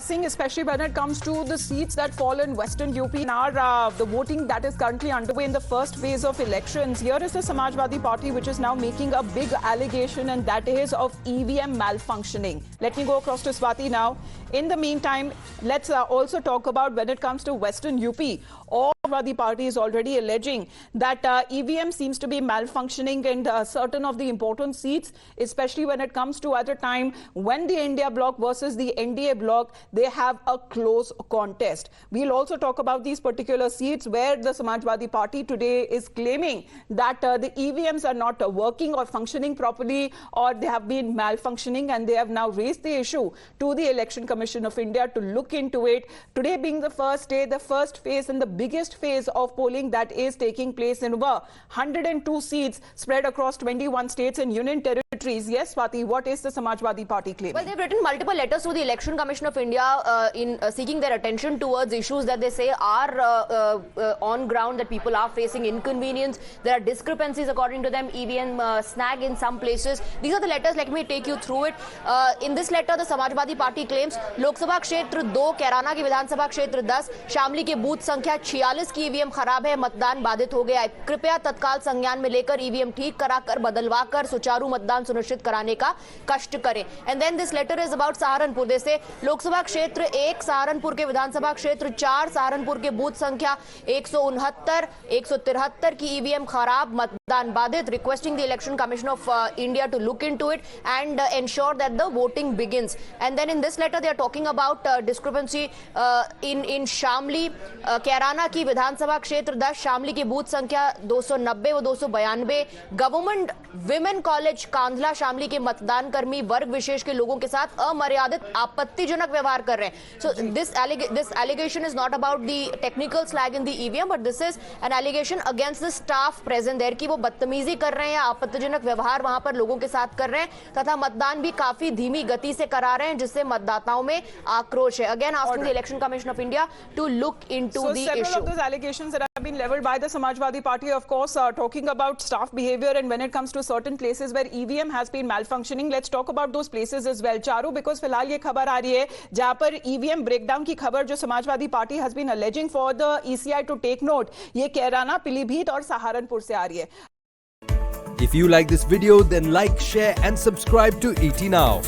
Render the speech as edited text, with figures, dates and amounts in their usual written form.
discussing, especially when it comes to the seats that fall in Western UP. Now, the voting that is currently underway in the first phase of elections. Here is the Samajwadi Party, which is now making a big allegation, and that is of EVM malfunctioning. Let me go across to Swati now. In the meantime, let's also talk about when it comes to Western UP. All Samajwadi Party is already alleging that EVM seems to be malfunctioning in certain of the important seats, especially when it comes to at a time when the India bloc versus the NDA bloc, they have a close contest. We'll also talk about these particular seats where the Samajwadi Party today is claiming that the EVMs are not working or functioning properly, or they have been malfunctioning, and they have now raised the issue to the Election Commission of India to look into it. Today being the first day, the first phase and the biggest phase of polling that is taking place in over 102 seats spread across 21 states and union territories. Yes, Swati, what is the Samajwadi Party claiming? Well, they've written multiple letters to the Election Commission of India in seeking their attention towards issues that they say are on ground, that people are facing inconvenience. There are discrepancies according to them, EVM snag in some places. These are the letters. Let me take you through it. In this letter, the Samajwadi Party claims Lok Sabha क्षेत्र 2, कैराना की विधानसभा क्षेत्र 10, शामली के booth संख्या 46 की EVM खराब है, मतदान बाधित हो गया है। कृपया तत्काल संज्ञान में लेकर ईवीएम ठीक कराकर बदलवाकर सुचारू मतदान सुनिश्चित कराने का कष्ट करें। And then this letter is about Saharanpur. जैसे लोकसभा क्षेत्र 1 सहारनपुर के विधानसभा क्षेत्र 4 सहारनपुर के बूथ संख्या 169, 173 की ईवीएम खराब, मतदान बाधित। Requesting the election commission of India to look into it and ensure that the voting begins. And then in this letter they are talking about discrepancy in Shamli, Kairana की विधानसभा क्षेत्र 10, शामली की बूथ संख्या 290 व 292, government women college Kandhla Shamli के मतदान कर्मी वर्ग विशेष के लोगों के साथ अमर्यादित आपत्तिजनक व्यवहार कर रहे हैं। So this allegation is not about the technical snag in the EVM, but this is an allegation against the staff present there कि वो बदतमीजी कर रहे हैं, आपत्तिजनक व्यवहार वहां पर लोगों के साथ कर रहे हैं तथा मतदान भी काफी धीमी गति से करा रहे हैं, जिससे मतदाताओं में आक्रोश है। Again asking the election commission of India to look into the issue. Several of those allegations that have been leveled by the Samajwadi Party, of course, talking about staff behavior, and when it comes to certain places where EVM has been malfunctioning, let's talk about those places as well. Charu, because फिलहाल ये खबर आ रही है जहां पर EVM breakdown की खबर जो Samajwadi party has been alleging for the ECI to take note, ये कैराना, पीलीभीत और सहारनपुर से आ रही है। If you like this video, then like, share and subscribe to ET Now.